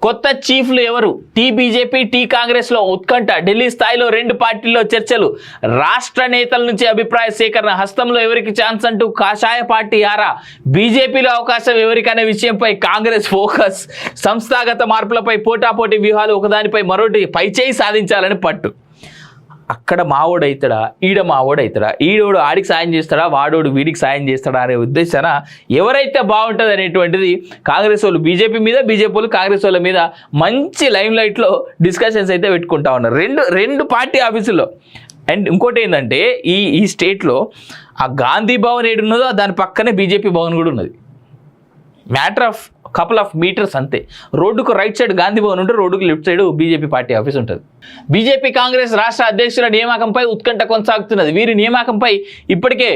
కొత్త చీఫ్లు ఎవరు? Tea BJP, tea కాంగ్రెస్లో ఉత్కంఠ. ఢిల్లీ స్థాయిలో రెండు పార్టీల్లో చర్చలు. రాష్ట్ర నేతల నుంచి అభిప్రాయ సేకరణ. హస్తంలో ఎవరికి ఛాన్స్ అంటూ కాషాయ పార్టీ ఆరా. బీజేపీలో అవకాశం ఎవరికనే విషయంపై కాంగ్రెస్ ఫోకస్. సంస్థాగత మార్పులపై పోటాపోటీ వ్యూహాలు, ఒకదానిపై మరోటి పైచేయి సాధించాలని పట్టు. అక్కడ మావోడవుతాడా, ఈడ మావోడవుతాడా, ఈడోడు ఆడికి సాయం చేస్తాడా, వాడోడు వీడికి సాయం చేస్తాడా అనే ఉద్దేశాన ఎవరైతే బాగుంటుంది అనేటువంటిది కాంగ్రెస్ వాళ్ళు బీజేపీ మీద, బీజేపీ వాళ్ళు కాంగ్రెస్ వాళ్ళ మీద మంచి లైమ్ లైట్లో డిస్కషన్స్ అయితే పెట్టుకుంటా ఉన్నారు రెండు పార్టీ ఆఫీసుల్లో. అండ్ ఇంకోటి ఏంటంటే ఈ స్టేట్లో ఆ గాంధీ భవన్ ఏడున్నదో దాని పక్కనే బీజేపీ భవన్ కూడా ఉన్నది. Matter of couple of metres అంతే. రోడ్డుకు రైట్ సైడ్ గాంధీ భవన్ ఉంటే రోడ్డుకు left side BJP party office ఉంటుంది. బీజేపీ కాంగ్రెస్ రాష్ట్ర అధ్యక్షుల నియామకంపై ఉత్కంఠ కొనసాగుతున్నది. వీరి నియామకంపై ఇప్పటికే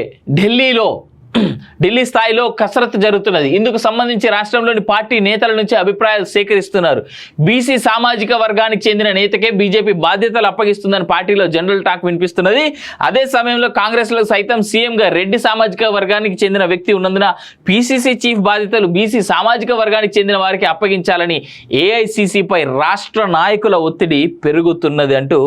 ఢిల్లీ స్థాయిలో కసరత్తు జరుగుతున్నది. ఇందుకు సంబంధించి రాష్ట్రంలోని పార్టీ నేతల నుంచి అభిప్రాయాలు సేకరిస్తున్నారు. బీసీ సామాజిక వర్గానికి చెందిన నేతకే బీజేపీ బాధ్యతలు అప్పగిస్తుందని పార్టీలో జనరల్ టాక్ వినిపిస్తున్నది. అదే సమయంలో కాంగ్రెస్లో సైతం సీఎంగా రెడ్డి సామాజిక వర్గానికి చెందిన వ్యక్తి ఉన్నందున పీసీసీ చీఫ్ బాధ్యతలు బీసీ సామాజిక వర్గానికి చెందిన వారికి అప్పగించాలని ఏఐసీసీపై రాష్ట్ర నాయకుల ఒత్తిడి పెరుగుతున్నది అంటూ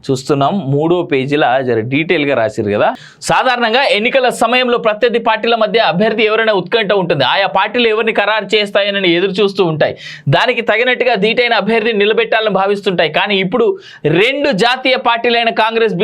చూస్తున్నాం. 3వ పేజీలో డీటెయిల్గా రాశారు కదా. సాధారణంగా ఎన్నికల సమయంలో ప్రత్యర్థి పార్టీల మధ్య అభ్యర్థి ఎవరైనా ఉత్కంఠ ఉంటుంది. ఆయా పార్టీలు ఎవరిని ఖరారు చేస్తాయని ఎదురు చూస్తూ ఉంటాయి. దానికి తగినట్టుగా ధీటైన అభ్యర్థిని నిలబెట్టాలని భావిస్తుంటాయి. కానీ ఇప్పుడు రెండు జాతీయ పార్టీలైన కాంగ్రెస్,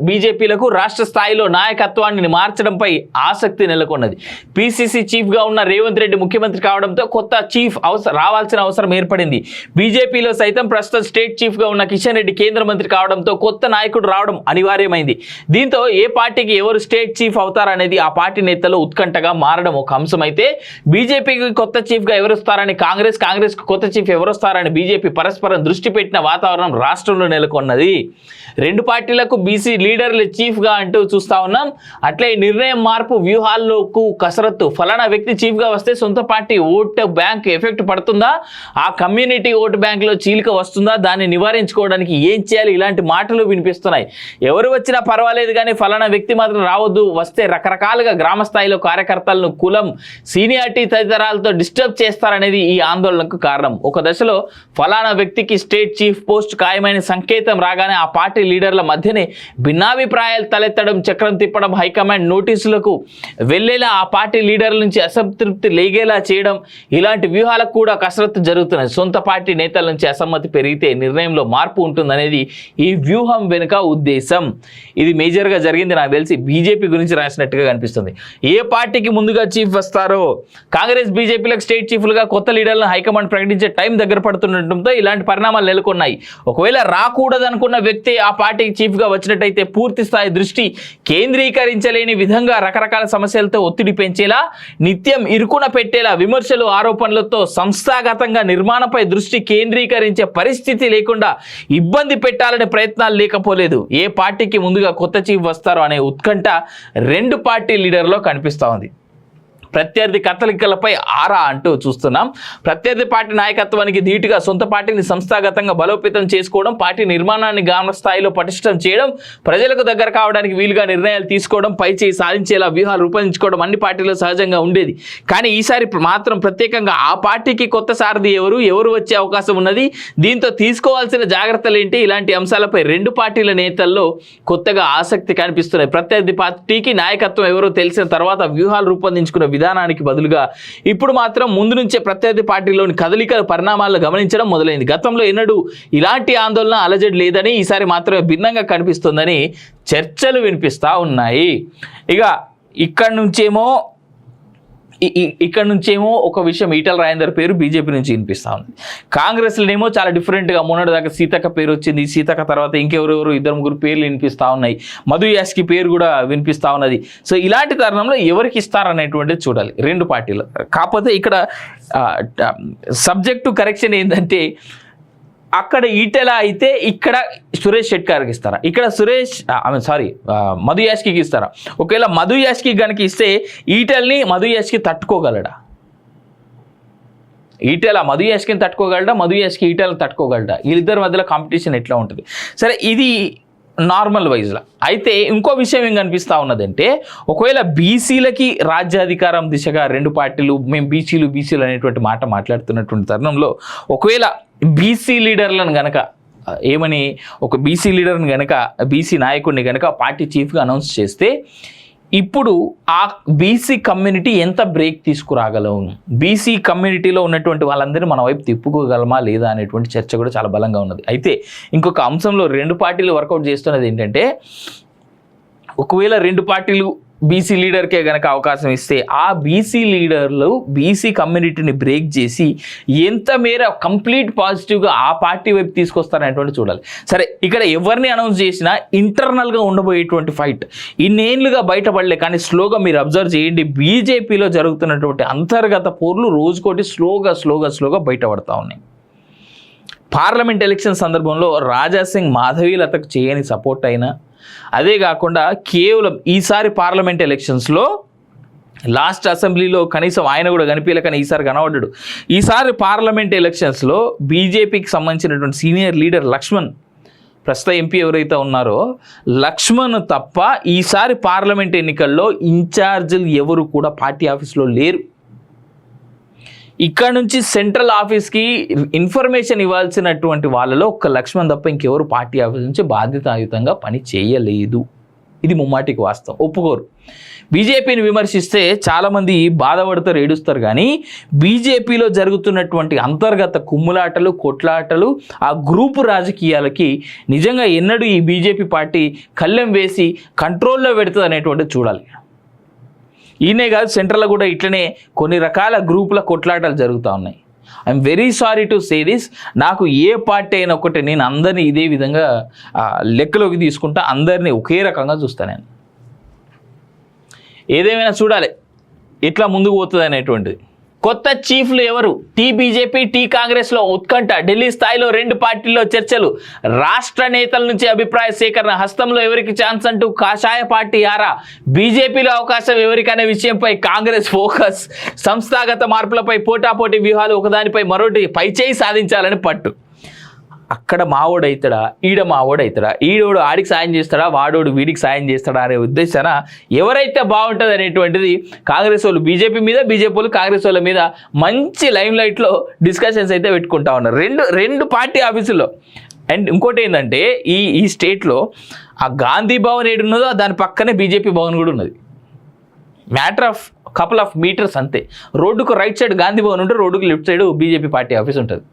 బీజేపీలకు రాష్ట్ర స్థాయిలో నాయకత్వాన్ని మార్చడంపై ఆసక్తి నెలకొన్నది. పీసీసీ చీఫ్గా ఉన్న రేవంత్ రెడ్డి ముఖ్యమంత్రి కావడంతో కొత్త చీఫ్ రావాల్సిన అవసరం ఏర్పడింది. బీజేపీలో సైతం ప్రస్తుతం స్టేట్ చీఫ్గా ఉన్న కిషన్ రెడ్డి కేంద్ర మంత్రి కావడంతో కొత్త నాయకుడు రావడం అనివార్యమైంది. దీంతో ఏ పార్టీకి ఎవరు స్టేట్ చీఫ్ అవుతారనేది ఆ పార్టీ నేతలు ఉత్కంఠగా మారడం ఒక అంశం అయితే, బీజేపీకి కొత్త చీఫ్గా ఎవరొస్తారని కాంగ్రెస్కు కొత్త చీఫ్ ఎవరొస్తారని బీజేపీ పరస్పరం దృష్టి పెట్టిన వాతావరణం రాష్ట్రంలో నెలకొన్నది. రెండు పార్టీలకు బీసీ లీడర్లు చీఫ్గా అంటూ చూస్తా ఉన్నాం. అట్లే నిర్ణయం మార్పు వ్యూహాల్లోకి కసరత్తు. ఫలానా వ్యక్తి చీఫ్గా వస్తే సొంత పార్టీ ఓటు బ్యాంక్ ఎఫెక్ట్ పడుతుందా, ఆ కమ్యూనిటీ ఓటు బ్యాంకులో చీలిక వస్తుందా, దాన్ని నివారించుకోవడానికి ఏం చేయాలి, ఇలాంటి మాటలు వినిపిస్తున్నాయి. ఎవరు వచ్చినా పర్వాలేదు కానీ ఫలానా వ్యక్తి మాత్రం రావద్దు, వస్తే రకరకాలుగా గ్రామ స్థాయిలో కార్యకర్తలను కులం, సీనియారిటీ తదితరాలతో డిస్టర్బ్ చేస్తారనేది ఈ ఆందోళనకు కారణం. ఒక దశలో ఫలానా వ్యక్తికి స్టేట్ చీఫ్ పోస్ట్ ఖాయమైన సంకేతం రాగానే ఆ పార్టీ లీడర్ల మధ్యనే భిన్నాభిప్రాయాలు తలెత్తడం, చక్రం తిప్పడం, హైకమాండ్ నోటీసులకు వెళ్లేలా ఆ పార్టీ లీడర్ల నుంచి అసంతృప్తి లేగేలా చేయడం, ఇలాంటి వ్యూహాలకు కూడా కసరత్తు జరుగుతున్నది. సొంత పార్టీ నేతల నుంచి అసమ్మతి పెరిగితే నిర్ణయంలో మార్పు ఉంటుందనేది ఈ వ్యూహం వెనుక ఉద్దేశం. ఇది మేజర్గా జరిగింది. నాకు తెలిసి బీజేపీ గురించి రాసినట్టుగా కనిపిస్తుంది. ఏ పార్టీకి ముందుగా చీఫ్ వస్తారో, కాంగ్రెస్ బీజేపీలకు స్టేట్ చీఫ్లుగా కొత్త లీడర్లను హైకమాండ్ ప్రకటించే టైం దగ్గర పడుతుండటంతో ఇలాంటి పరిణామాలు నెలకొన్నాయి. ఒకవేళ రాకూడదనుకున్న వ్యక్తి ఆ పార్టీకి చీఫ్గా వచ్చినట్టయితే పూర్తి స్థాయి దృష్టి కేంద్రీకరించలేని విధంగా రకరకాల సమస్యలతో ఒత్తిడి పెంచేలా, నిత్యం ఇరుకున పెట్టేలా, విమర్శలు, ఆరోపణలతో సంస్థాగతంగా నిర్మాణంపై దృష్టి కేంద్రీకరించే పరిస్థితి లేకుండా ఇబ్బంది పెట్టాలనే ప్రయత్నాలు లేకపోలేదు. ఏ పార్టీకి ముందుగా కొత్త చీఫ్ వస్తారో అనే ఉత్కంఠ రెండు పార్టీ లీడర్లో కనిపిస్తూ ఉంది. ప్రత్యర్థి కదలికలపై ఆరా అంటూ చూస్తున్నాం. ప్రత్యర్థి పార్టీ నాయకత్వానికి ధీటుగా సొంత పార్టీని సంస్థాగతంగా బలోపేతం చేసుకోవడం, పార్టీ నిర్మాణాన్ని గ్రామ స్థాయిలో పటిష్టం చేయడం, ప్రజలకు దగ్గర కావడానికి వీలుగా నిర్ణయాలు తీసుకోవడం, పైచేయి సాధించేలా వ్యూహాలు రూపొందించుకోవడం అన్ని పార్టీలో సహజంగా ఉండేది. కానీ ఈసారి మాత్రం ప్రత్యేకంగా ఆ పార్టీకి కొత్త సారథి ఎవరు వచ్చే అవకాశం ఉన్నది, దీంతో తీసుకోవాల్సిన జాగ్రత్తలు ఏంటి, ఇలాంటి అంశాలపై రెండు పార్టీల నేతల్లో కొత్తగా ఆసక్తి కనిపిస్తున్నాయి. ప్రత్యర్థి పార్టీకి నాయకత్వం ఎవరో తెలిసిన తర్వాత వ్యూహాలు రూపొందించుకున్న విధానానికి బదులుగా ఇప్పుడు మాత్రం ముందు నుంచే ప్రత్యర్థి పార్టీలోని కదలికల పరిణామాలను గమనించడం మొదలైంది. గతంలో ఎన్నడూ ఇలాంటి ఆందోళన అలజడి లేదని, ఈసారి మాత్రమే భిన్నంగా కనిపిస్తుందని చర్చలు వినిపిస్తూ ఉన్నాయి. ఇక ఇక్కడ నుంచేమో ఒక విషయం, ఈటల రాజేందర్ పేరు బీజేపీ నుంచి వినిపిస్తూ ఉంది. కాంగ్రెస్లోనేమో చాలా డిఫరెంట్గా మొన్నటిదాకా సీతక్క పేరు వచ్చింది. సీతక్క తర్వాత ఇంకెవరెవరు 2-3 పేర్లు వినిపిస్తూ ఉన్నాయి. మధు యాస్కి పేరు కూడా వినిపిస్తూ ఉన్నది. సో ఇలాంటి తరుణంలో ఎవరికి ఇస్తారనేటువంటిది చూడాలి రెండు పార్టీలు. కాకపోతే ఇక్కడ సబ్జెక్టు కరెక్షన్ ఏంటంటే, అక్కడ ఈటెల అయితే ఇక్కడ సురేష్ షెట్కార్కి ఇస్తారా, ఇక్కడ మధు యాష్కి ఇస్తారా? ఒకవేళ మధు యాష్కి కనుక ఇస్తే ఈటెల్ని మధు యాష్కి తట్టుకోగలడా? ఈటెల మధు యాష్కిని తట్టుకోగలడా? మధు యాష్కి ఈటెలను తట్టుకోగలడా? వీళ్ళిద్దరి మధ్యలో కాంపిటీషన్ ఎట్లా ఉంటుంది? సరే, ఇది నార్మల్ వైజ్లో. అయితే ఇంకో విషయం ఏం కనిపిస్తూ ఉన్నదంటే, ఒకవేళ బీసీలకి రాజ్యాధికారం దిశగా రెండు పార్టీలు మేము బీసీలు అనేటువంటి మాట మాట్లాడుతున్నటువంటి తరుణంలో ఒకవేళ బీసీ లీడర్లను గనక ఏమని ఒక బీసీ లీడర్ని గనక బీసీ నాయకుడిని గనక పార్టీ చీఫ్గా అనౌన్స్ చేస్తే ఇప్పుడు ఆ బీసీ కమ్యూనిటీ ఎంత బ్రేక్ తీసుకురాగలం, బీసీ కమ్యూనిటీలో ఉన్నటువంటి వాళ్ళందరినీ మన వైపు తిప్పుకోగలమా లేదా అనేటువంటి చర్చ కూడా చాలా బలంగా ఉన్నది. అయితే ఇంకొక అంశంలో రెండు పార్టీలు వర్కౌట్ చేస్తున్నది ఏంటంటే, ఒకవేళ రెండు పార్టీలు బీసీ లీడర్కే కనుక అవకాశం ఇస్తే ఆ బీసీ లీడర్లు బీసీ కమ్యూనిటీని బ్రేక్ చేసి ఎంత మేర కంప్లీట్ పాజిటివ్గా ఆ పార్టీ వైపు తీసుకొస్తారనేటువంటి చూడాలి. సరే, ఇక్కడ ఎవరిని అనౌన్స్ చేసినా ఇంటర్నల్గా ఉండబోయేటువంటి ఫైట్ ఇన్నేళ్లుగా బయటపడలే, కానీ స్లోగా మీరు అబ్జర్వ్ చేయండి, బీజేపీలో జరుగుతున్నటువంటి అంతర్గత పోర్లు రోజుకోటి స్లోగా బయటపడతా ఉన్నాయి. పార్లమెంట్ ఎలక్షన్ సందర్భంలో రాజాసింగ్ మాధవీలతకు చేయని సపోర్ట్ అయినా, అదే కాకుండా కేవలం ఈసారి పార్లమెంట్ ఎలక్షన్స్లో లాస్ట్ అసెంబ్లీలో కనీసం ఆయన కూడా కనిపించలే, కానీ ఈసారి కనబడ్డాడు. ఈసారి పార్లమెంట్ ఎలక్షన్స్లో బీజేపీకి సంబంధించినటువంటి సీనియర్ లీడర్ లక్ష్మణ్, ప్రస్తుత ఎంపీ ఎవరైతే ఉన్నారో లక్ష్మణ్ తప్ప ఈసారి పార్లమెంట్ ఎన్నికల్లో ఇన్ఛార్జీలు ఎవరు కూడా పార్టీ ఆఫీస్లో లేరు. ఇక్కడ నుంచి సెంట్రల్ ఆఫీస్కి ఇన్ఫర్మేషన్ ఇవ్వాల్సినటువంటి వాళ్ళలో ఒక్క లక్ష్మణ్ తప్ప ఇంకెవరు పార్టీ ఆఫీస్ నుంచి బాధ్యతాయుతంగా పని చేయలేదు. ఇది ముమ్మాటికి వాస్తవం, ఒప్పుకోరు. బీజేపీని విమర్శిస్తే చాలామంది బాధపడతారు, ఏడుస్తారు, కానీ బీజేపీలో జరుగుతున్నటువంటి అంతర్గత కుమ్ములాటలు, కొట్లాటలు, ఆ గ్రూపు రాజకీయాలకి నిజంగా ఎన్నడూ ఈ బీజేపీ పార్టీ కళ్ళెం వేసి కంట్రోల్లో పెడుతుంది అనేటువంటిది చూడాలి. ఈయనే కాదు, సెంట్రల్లో కూడా ఇట్లనే కొన్ని రకాల గ్రూపుల కొట్లాటలు జరుగుతూ ఉన్నాయి. I'm very sorry to say this. నాకు ఏ పార్టీ అయినా ఒకటే, నేను అందరినీ ఇదే విధంగా లెక్కలోకి తీసుకుంటా, అందరినీ ఒకే రకంగా చూస్తాను. నేను ఏదేమైనా చూడాలి ఎట్లా ముందుకు పోతుంది అనేటువంటిది. కొత్త చీఫ్లు ఎవరు? టీ బీజేపీ, టీ కాంగ్రెస్లో ఉత్కంఠ. ఢిల్లీ స్థాయిలో రెండు పార్టీల్లో చర్చలు. రాష్ట్ర నేతల నుంచి అభిప్రాయ సేకరణ. హస్తంలో ఎవరికి ఛాన్స్ అంటూ కాషాయ పార్టీ ఆరా. బీజేపీలో అవకాశం ఎవరికనే విషయంపై కాంగ్రెస్ ఫోకస్. సంస్థాగత మార్పులపై పోటాపోటీ వ్యూహాలు, ఒకదానిపై మరొకటి పైచేయి సాధించాలని పట్టు. అక్కడ మావోడవుతాడా, ఈడ మావోడవుతాడా, ఈడోడు ఆడికి సాయం చేస్తాడా, వాడోడు వీడికి సాయం చేస్తాడా అనే ఉద్దేశాన ఎవరైతే బాగుంటుంది అనేటువంటిది కాంగ్రెస్ వాళ్ళు బీజేపీ మీద, బీజేపీ వాళ్ళు కాంగ్రెస్ వాళ్ళ మీద మంచి లైమ్ లైట్లో డిస్కషన్స్ అయితే పెట్టుకుంటా ఉన్నారు రెండు పార్టీ ఆఫీసుల్లో. అండ్ ఇంకోటి ఏంటంటే ఈ స్టేట్లో ఆ గాంధీ భవన్ ఏడున్నదో దాని పక్కనే బీజేపీ భవన్ కూడా ఉన్నది. Matter of couple of metres అంతే. రోడ్డుకు రైట్ సైడ్ గాంధీ భవన్ ఉంటే రోడ్డుకు left side BJP party office ఉంటుంది.